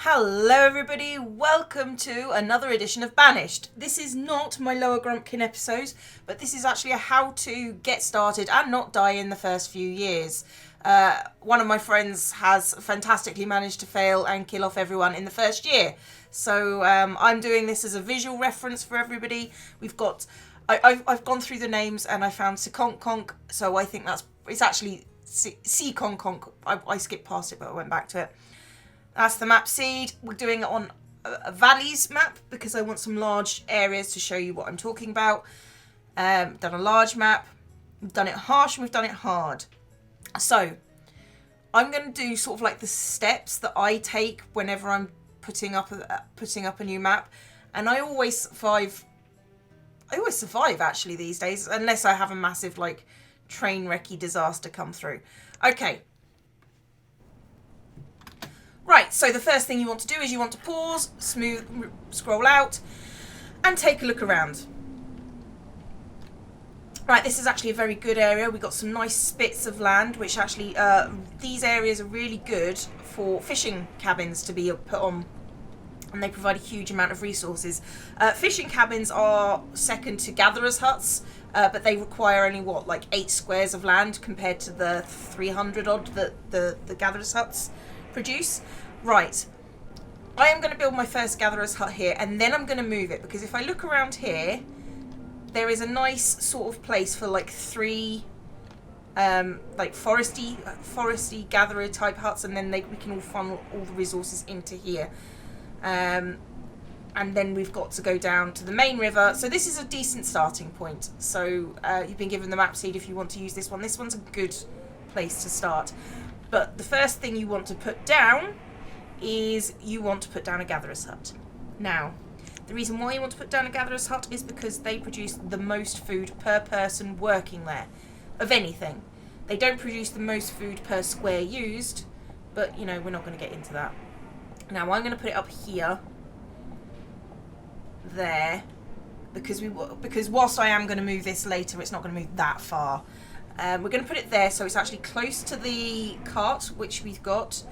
Hello everybody, welcome to another edition of Banished. This is not my Lower Grumpkin episode, but this is actually a how to get started and not die in the first few years. One of my friends has fantastically managed to fail and kill off everyone in the first year. So I'm doing this as a visual reference for everybody. I've gone through the names and I found Sekonk Konk, so I think it's actually Sekonk Konk. I skipped past it but I went back to it. That's the map seed. We're doing it on a valleys map because I want some large areas to show you what I'm talking about. Done a large map. We've done it harsh and we've done it hard. So I'm going to do sort of like the steps that I take whenever I'm putting up a new map, and I always survive. Actually these days, unless I have a massive like train wrecky disaster come through. Okay. Right, so the first thing you want to do is you want to pause, scroll out, and take a look around. Right, this is actually a very good area. We've got some nice spits of land, which actually, these areas are really good for fishing cabins to be put on, and they provide a huge amount of resources. Fishing cabins are second to gatherers' huts, but they require only, like 8 squares of land compared to the 300 odd that the gatherers' huts produce. Right, I am going to build my first gatherer's hut here, and then I'm going to move it, because if I look around here, there is a nice sort of place for like 3 like foresty gatherer type huts, and then we can all funnel all the resources into here, and then we've got to go down to the main river. So this is a decent starting point. So you've been given the map seed if you want to use this one. This one's a good place to start. But the first thing you want to put down is you want to put down a gatherer's hut. Now, the reason why you want to put down a gatherer's hut is because they produce the most food per person working there, of anything. They don't produce the most food per square used, but, you know, we're not going to get into that. Now, I'm going to put it up here, there, because whilst I am going to move this later, it's not going to move that far. We're going to put it there so it's actually close to the cart, which we've got,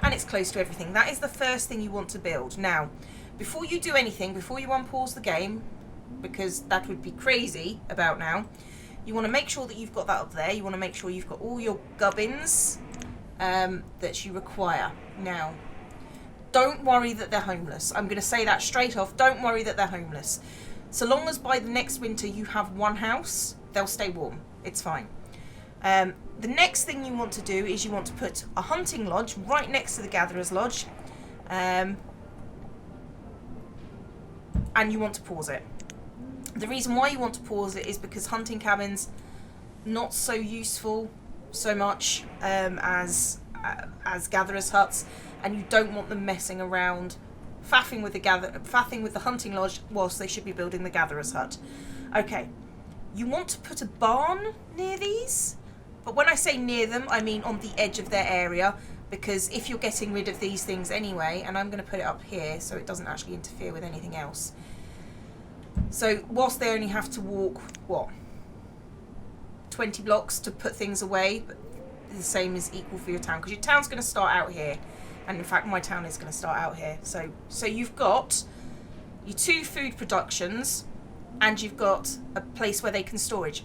and it's close to everything. That is the first thing you want to build. Now, before you do anything, before you unpause the game, because that would be crazy about now, you want to make sure that you've got that up there. You want to make sure you've got all your gubbins that you require. Now, don't worry that they're homeless. I'm going to say that straight off. Don't worry that they're homeless. So long as by the next winter you have one house, they'll stay warm. It's fine. The next thing you want to do is you want to put a hunting lodge right next to the gatherer's lodge, and you want to pause it. The reason why you want to pause it is because hunting cabins not so useful so much as gatherer's huts, and you don't want them messing around faffing with the hunting lodge whilst they should be building the gatherer's hut. Okay. You want to put a barn near these, but when I say near them, I mean on the edge of their area, because if you're getting rid of these things anyway, and I'm going to put it up here so it doesn't actually interfere with anything else. So whilst they only have to walk, 20 blocks to put things away, but the same is equal for your town, because your town's going to start out here, and in fact my town is going to start out here. So you've got your 2 food productions, and you've got a place where they can store it.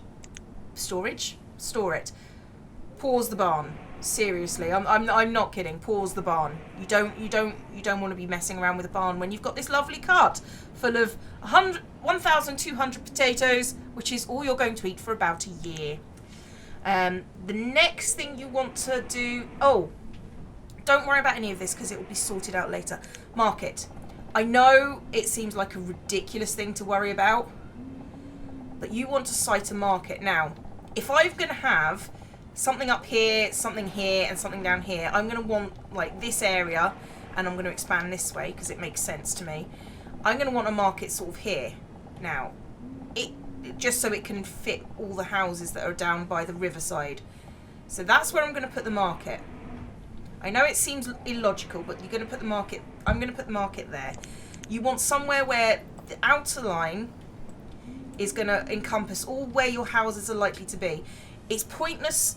Pause the barn. Seriously, I'm not kidding. Pause the barn. You don't want to be messing around with a barn when you've got this lovely cart full of 1,200 potatoes, which is all you're going to eat for about a year. The next thing you want to do. Oh, don't worry about any of this because it will be sorted out later. Market. I know it seems like a ridiculous thing to worry about, but you want to site a market. Now, if I'm going to have something up here, something here, and something down here, I'm going to want, like, this area, and I'm going to expand this way because it makes sense to me. I'm going to want a market sort of here. Now, just so it can fit all the houses that are down by the riverside. So that's where I'm going to put the market. I know it seems illogical, but you're going to put the market. I'm going to put the market there. You want somewhere where the outer line is going to encompass all where your houses are likely to be. It's pointless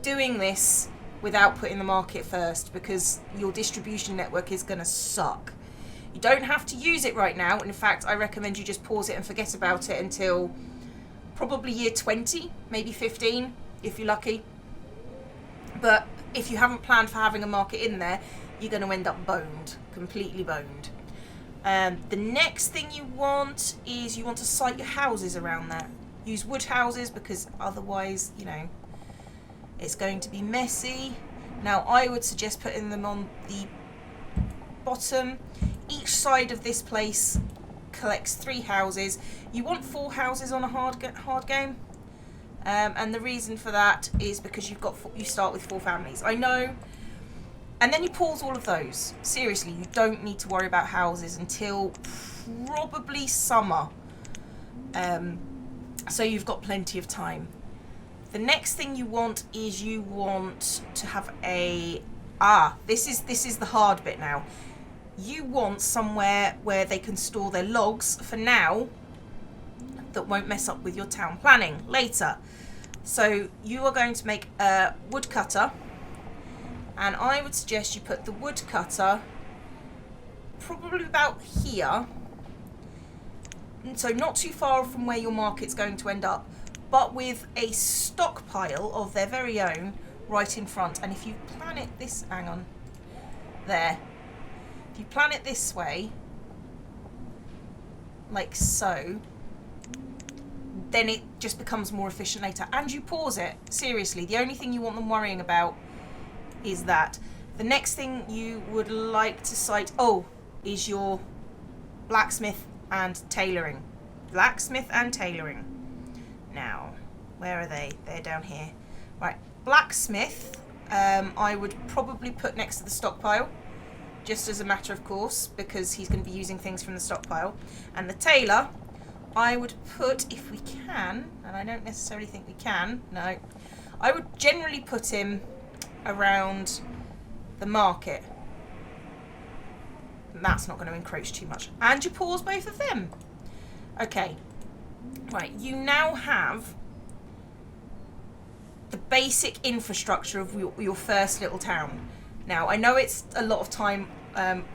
doing this without putting the market first, because your distribution network is going to suck. You don't have to use it right now. In fact, I recommend you just pause it and forget about it until probably year 20, maybe 15, if you're lucky. But if you haven't planned for having a market in there, you're going to end up boned, completely boned. The next thing you want is you want to site your houses around that. Use wood houses, because otherwise, you know, it's going to be messy. Now, I would suggest putting them on the bottom. Each side of this place collects 3 houses. You want 4 houses on a hard game. And the reason for that is because you start with 4 families. I know. And then you pause all of those. Seriously, you don't need to worry about houses until probably summer. So you've got plenty of time. The next thing you want is you want to have this is the hard bit now. You want somewhere where they can store their logs for now that won't mess up with your town planning later. So you are going to make a woodcutter, and I would suggest you put the woodcutter probably about here, so not too far from where your market's going to end up, but with a stockpile of their very own right in front. And if you plan it this, hang on, there. If you plan it this way, like so, then it just becomes more efficient later. And you pause it. Seriously, the only thing you want them worrying about is that. The next thing you would like to site, is your blacksmith and tailoring. Blacksmith and tailoring. Now, where are they? They're down here. Right, blacksmith, I would probably put next to the stockpile, just as a matter of course, because he's going to be using things from the stockpile. And the tailor, I would put, if we can, and I don't necessarily think we can, no, I would generally put him around the market. And that's not going to encroach too much. And you pause both of them. Okay. Right, you now have the basic infrastructure of your first little town. Now, I know it's a lot of time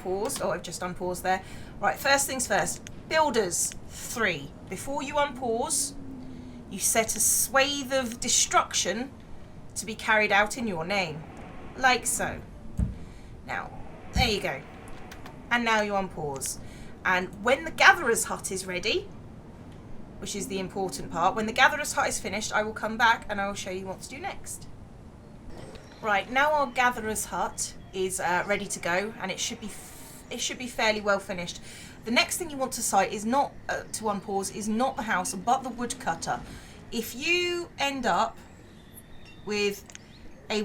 paused. I've just unpaused there. Right, first things first. Builders, 3. Before you unpause, you set a swathe of destruction to be carried out in your name. Like so. Now, there you go. And now you unpause. And when the gatherer's hut is ready, which is the important part, when the gatherer's hut is finished, I will come back and I will show you what to do next. Right, now our gatherer's hut is ready to go, and it should be fairly well finished. The next thing you want to site is not to unpause, is not the house, but the woodcutter. If you end up with a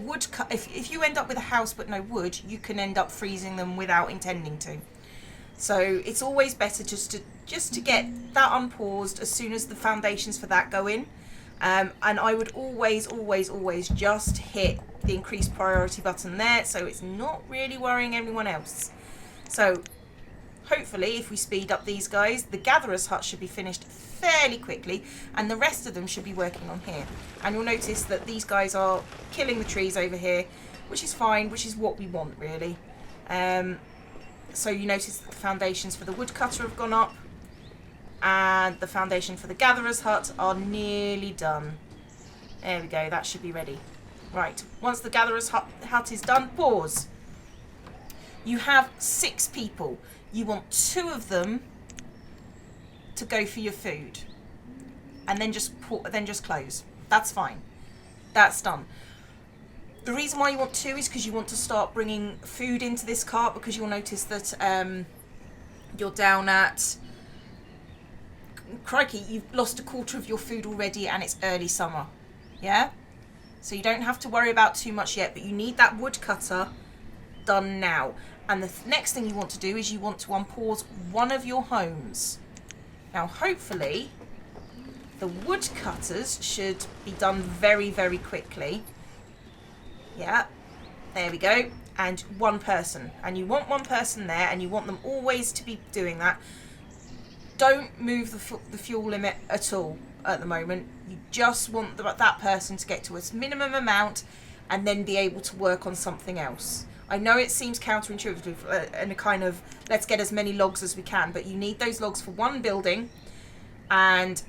if you end up with a house but no wood, you can end up freezing them without intending to. So it's always better just to get that unpaused as soon as the foundations for that go in. And I would always just hit the increased priority button there, so it's not really worrying anyone else. So hopefully, if we speed up these guys, the gatherer's hut should be finished fairly quickly, and the rest of them should be working on here. And you'll notice that these guys are killing the trees over here, which is fine, which is what we want really. So you notice that the foundations for the woodcutter have gone up, and the foundation for the gatherer's hut are nearly done. There we go, that should be ready. Right, once the gatherer's hut is done, pause. You have 6 people. You want 2 of them to go for your food, and then just close. That's fine. That's done. The reason why you want 2 is because you want to start bringing food into this cart, because you'll notice that you're down at, crikey, you've lost a quarter of your food already, and it's early summer. Yeah? So you don't have to worry about too much yet, but you need that woodcutter done now. And the next thing you want to do is you want to unpause one of your homes. Now, hopefully, the woodcutters should be done very, very quickly. Yeah, there we go. And 1 person. And you want 1 person there, and you want them always to be doing that. Don't move the fuel limit at all at the moment. You just want that person to get to its minimum amount, and then be able to work on something else. I know it seems counterintuitive and a kind of let's get as many logs as we can, but you need those logs for one building, and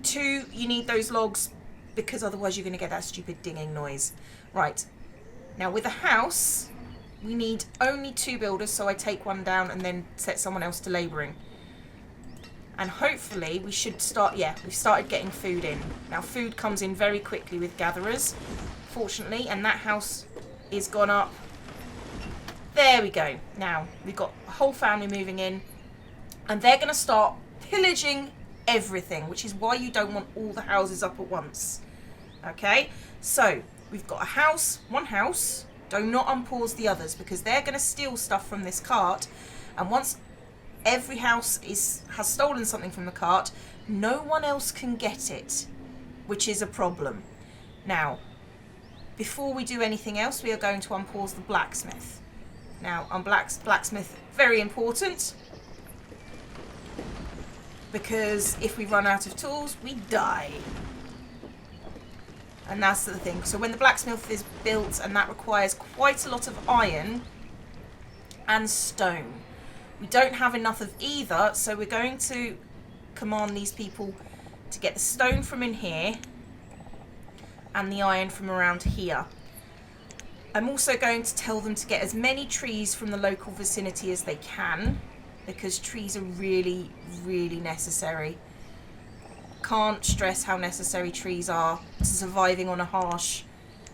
two, you need those logs because otherwise you're going to get that stupid dinging noise. Right, now with a house, we need only 2 builders, so I take one down and then set someone else to labouring. And hopefully we should start, yeah, we've started getting food in. Now food comes in very quickly with gatherers, fortunately, and that house is gone up. There we go. Now we've got a whole family moving in, and they're going to start pillaging everything, which is why you don't want all the houses up at once. Okay, so we've got a house, one house. Do not unpause the others because they're going to steal stuff from this cart, and once every house has stolen something from the cart, no one else can get it, which is a problem. Now, before we do anything else, we are going to unpause the blacksmith. Now, on blacksmith, very important, because if we run out of tools, we die. And that's the thing. So when the blacksmith is built, and that requires quite a lot of iron and stone. We don't have enough of either, so we're going to command these people to get the stone from in here and the iron from around here. I'm also going to tell them to get as many trees from the local vicinity as they can, because trees are really, really necessary. Can't stress how necessary trees are to surviving on a harsh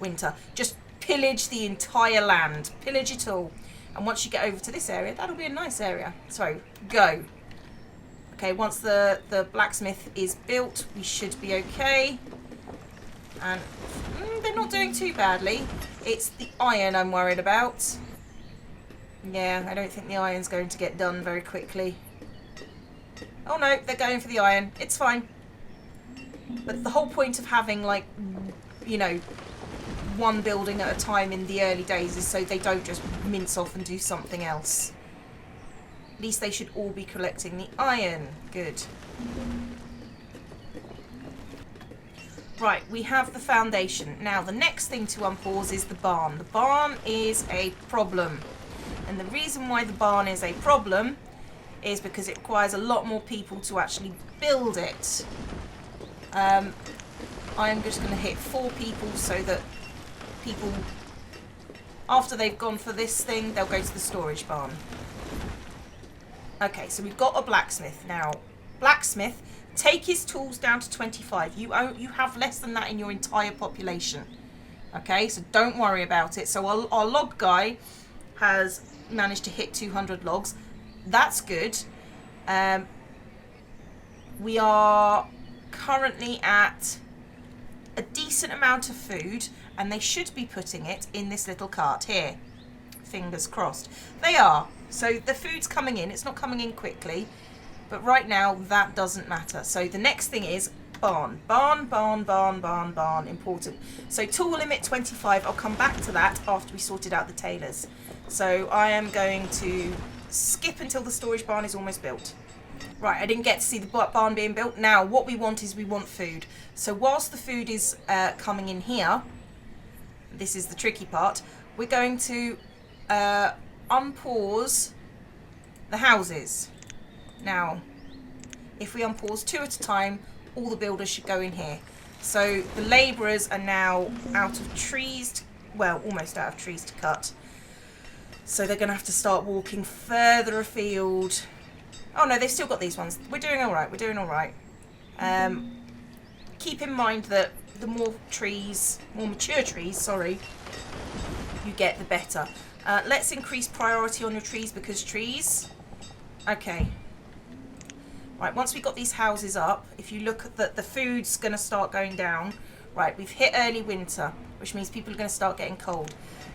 winter. Just pillage the entire land. Pillage it all. And once you get over to this area, that'll be a nice area. So, go. Okay, once the blacksmith is built, we should be okay. And they're not doing too badly. It's the iron I'm worried about. Yeah, I don't think the iron's going to get done very quickly. Oh no, they're going for the iron. It's fine. But the whole point of having, like, you know, one building at a time in the early days is so they don't just mince off and do something else. At least they should all be collecting the iron. Good. Right, we have the foundation. Now, the next thing to unpause is the barn. The barn is a problem. And the reason why the barn is a problem is because it requires a lot more people to actually build it. I'm just going to hit 4 people so that people, after they've gone for this thing, they'll go to the storage barn. Okay, so we've got a blacksmith. Now, blacksmith, take his tools down to 25. You have less than that in your entire population. Okay, so don't worry about it. So our log guy has managed to hit 200 logs. That's good. We are currently at a decent amount of food, and they should be putting it in this little cart here. Fingers crossed. They are. So the food's coming in. It's not coming in quickly, but right now that doesn't matter. So the next thing is barn. Barn, barn, barn, barn, barn. Important. So tool limit 25. I'll come back to that after we sorted out the tailors. So I am going to skip until the storage barn is almost built. Right, I didn't get to see the barn being built. Now, what we want is we want food. So whilst the food is coming in here, this is the tricky part, we're going to unpause the houses. Now, if we unpause 2 at a time, all the builders should go in here. So the labourers are now out of trees, well, almost out of trees to cut. So they're going to have to start walking further afield. Oh no, they've still got these ones. We're doing all right. We're doing all right. Keep in mind that the more trees, more mature trees, sorry, you get, the better. Let's increase priority on your trees, because trees... Okay. Right, once we've got these houses up, if you look at the food's going to start going down. Right, we've hit early winter, which means people are going to start getting cold.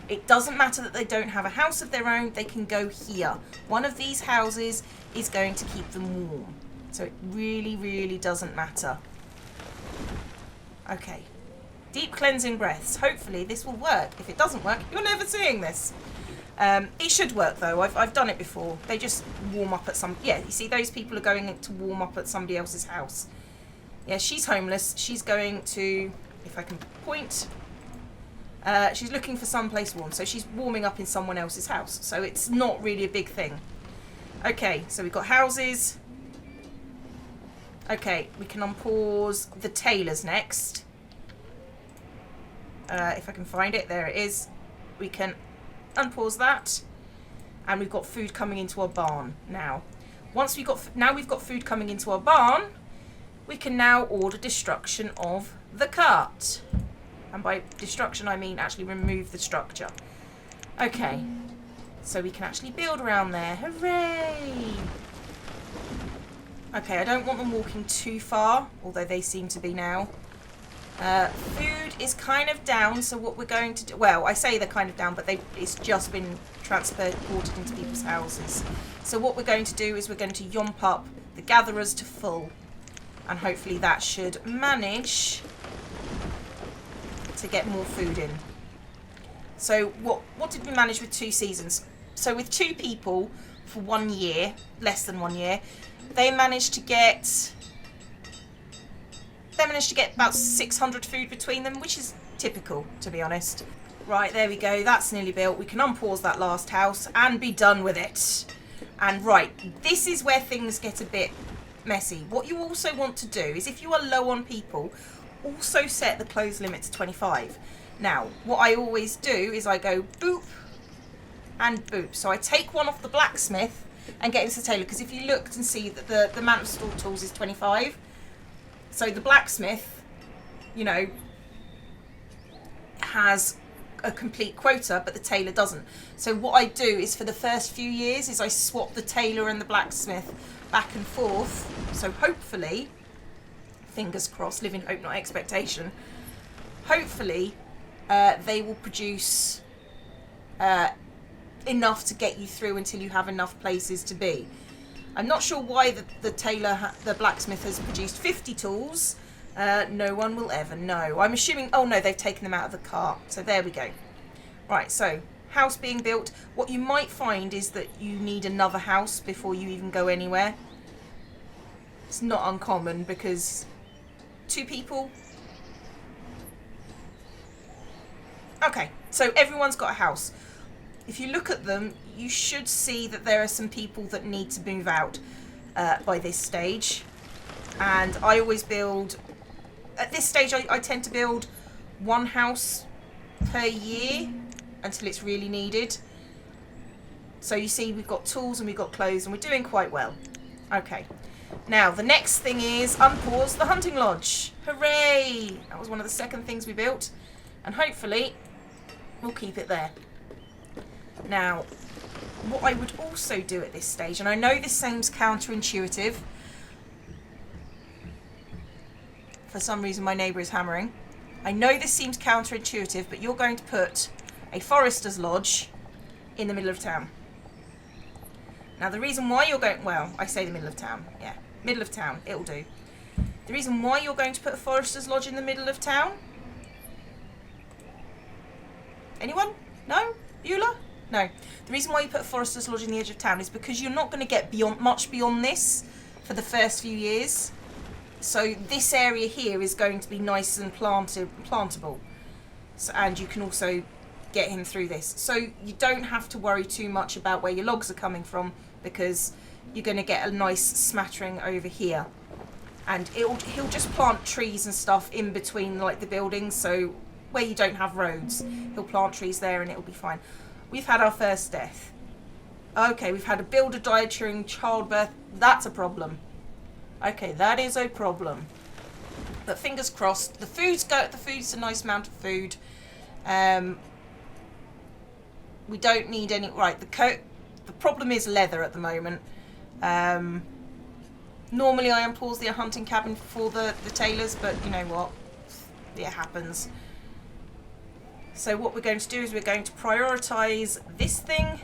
It doesn't matter that they don't have a house of their own, they can go here. One of these houses is going to keep them warm. So it really, really doesn't matter. Okay. Deep cleansing breaths. Hopefully this will work. If it doesn't work, you're never seeing this. It should work though. I've done it before. They just warm up at some... Yeah, you see those people are going to warm up at somebody else's house. Yeah, she's homeless. She's going to... If I can point... She's looking for someplace warm, so she's warming up in someone else's house. So it's not really a big thing. Okay, so we've got houses. Okay, we can unpause the tailors next. If I can find it, there it is. We can unpause that. And we've got food coming into our barn now. Once we've got food coming into our barn, we can now order destruction of the cart. And by destruction, I mean actually remove the structure. Okay, so we can actually build around there. Hooray! Okay, I don't want them walking too far, although they seem to be now. Food is kind of down, so what we're going to do... Well, I say they're kind of down, but it's just been transported into people's houses. So what we're going to do is we're going to yomp up the gatherers to full. And hopefully that should manage to get more food in. So what did we manage with 2 seasons? So with 2 people for 1 year, less than 1 year, they managed to get about 600 food between them, which is typical, to be honest. Right, there we go. That's nearly built. We can unpause that last house and be done with it. And right, this is where things get a bit messy. What you also want to do is, if you are low on people, also set the clothes limit to 25. Now, what I always do is I go boop and boop. So I take one off the blacksmith and get into the tailor, because if you looked and see that the amount of stored tools is 25, so the blacksmith, you know, has a complete quota, but the tailor doesn't. So what I do is, for the first few years, is I swap the tailor and the blacksmith back and forth. So hopefully, fingers crossed, live in hope not expectation, hopefully they will produce enough to get you through until you have enough places to be. I'm not sure why the blacksmith has produced 50 tools. No one will ever know. I'm assuming, oh no, they've taken them out of the cart. So there we go. Right, so house being built. What you might find is that you need another house before you even go anywhere. It's not uncommon, because 2 people. Okay, so everyone's got a house. If you look at them, you should see that there are some people that need to move out by this stage. And I always build... At this stage, I tend to build 1 house per year until it's really needed. So you see, we've got tools and we've got clothes, and we're doing quite well. Okay. Now, the next thing is unpause the hunting lodge. Hooray! That was one of the second things we built. And hopefully, we'll keep it there. Now, what I would also do at this stage, and I know this seems counterintuitive. For some reason, my neighbour is hammering. I know this seems counterintuitive, but you're going to put a forester's lodge in the middle of town. Now, the reason why you're going... Well, I say the middle of town. Yeah, middle of town. It'll do. The reason why you're going to put a forester's lodge in the middle of town? Anyone? No? Beulah? No. The reason why you put a forester's lodge in the edge of town is because you're not going to get much beyond this for the first few years. So this area here is going to be nice and plantable. So, and you can also get him through this. So you don't have to worry too much about where your logs are coming from, because you're going to get a nice smattering over here. And he'll just plant trees and stuff in between, like, the buildings, so where you don't have roads, he'll plant trees there and it'll be fine. We've had our first death. Okay, we've had a builder die during childbirth. That's a problem. Okay, that is a problem. But fingers crossed. The food's a nice amount of food. We don't need any... Right, the problem is leather at the moment. Normally I unpause the hunting cabin for the tailors, but you know what? It happens. So what we're going to do is we're going to prioritise this thing.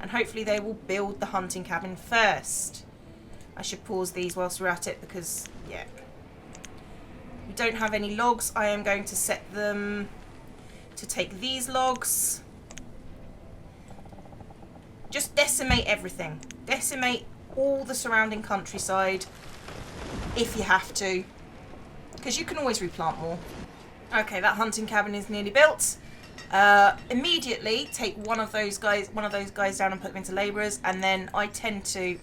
And hopefully they will build the hunting cabin first. I should pause these whilst we're at it, because, yeah. We don't have any logs. I am going to set them to take these logs. Just decimate everything. Decimate all the surrounding countryside if you have to, because you can always replant more. Okay, that hunting cabin is nearly built. Immediately take one of those guys down and put them into labourers, and then I tend to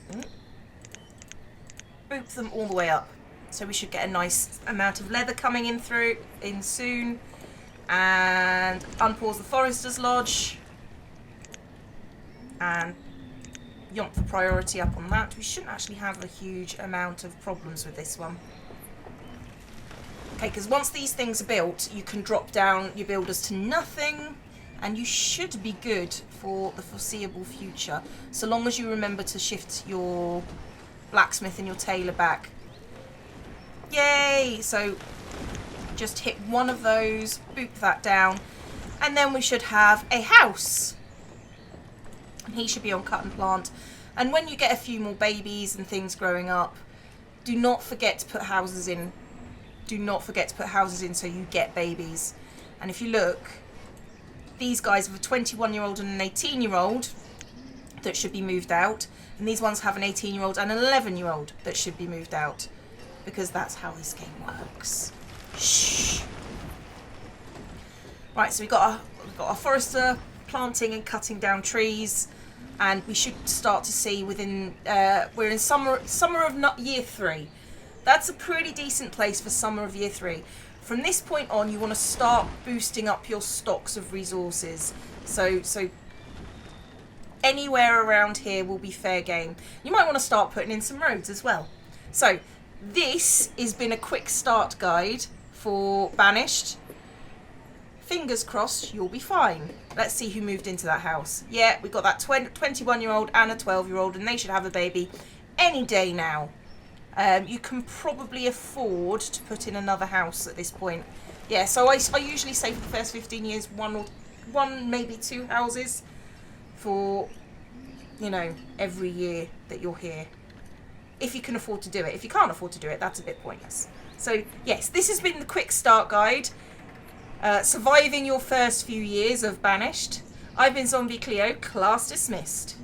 boop them all the way up. So we should get a nice amount of leather coming in soon. And unpause the Forester's Lodge. And yomp the priority up on that. We shouldn't actually have a huge amount of problems with this one. Okay, because once these things are built, you can drop down your builders to nothing, and you should be good for the foreseeable future, so long as you remember to shift your blacksmith and your tailor back. Yay! So just hit one of those, boop that down, and then we should have a house. And he should be on cut and plant. And when you get a few more babies and things growing up, do not forget to put houses in. Do not forget to put houses in so you get babies. And if you look, these guys have a 21-year-old and an 18-year-old that should be moved out. And these ones have an 18-year-old and an 11-year-old that should be moved out. Because that's how this game works. Shh. Right, so we've got our forester planting and cutting down trees. And we should start to see within... we're in summer of year 3. That's a pretty decent place for summer of year 3. From this point on, you want to start boosting up your stocks of resources. So anywhere around here will be fair game. You might want to start putting in some roads as well. So this has been a quick start guide for Banished. Fingers crossed you'll be fine. Let's see who moved into that house. Yeah, we've got that 21-year-old and a 12-year-old, and they should have a baby any day now. You can probably afford to put in another house at this point. Yeah, so I usually say for the first 15 years, one, maybe 2 houses for, you know, every year that you're here. If you can afford to do it. If you can't afford to do it, that's a bit pointless. So, yes, this has been the quick start guide. Surviving your first few years of Banished. I've been Zombie Cleo, class dismissed.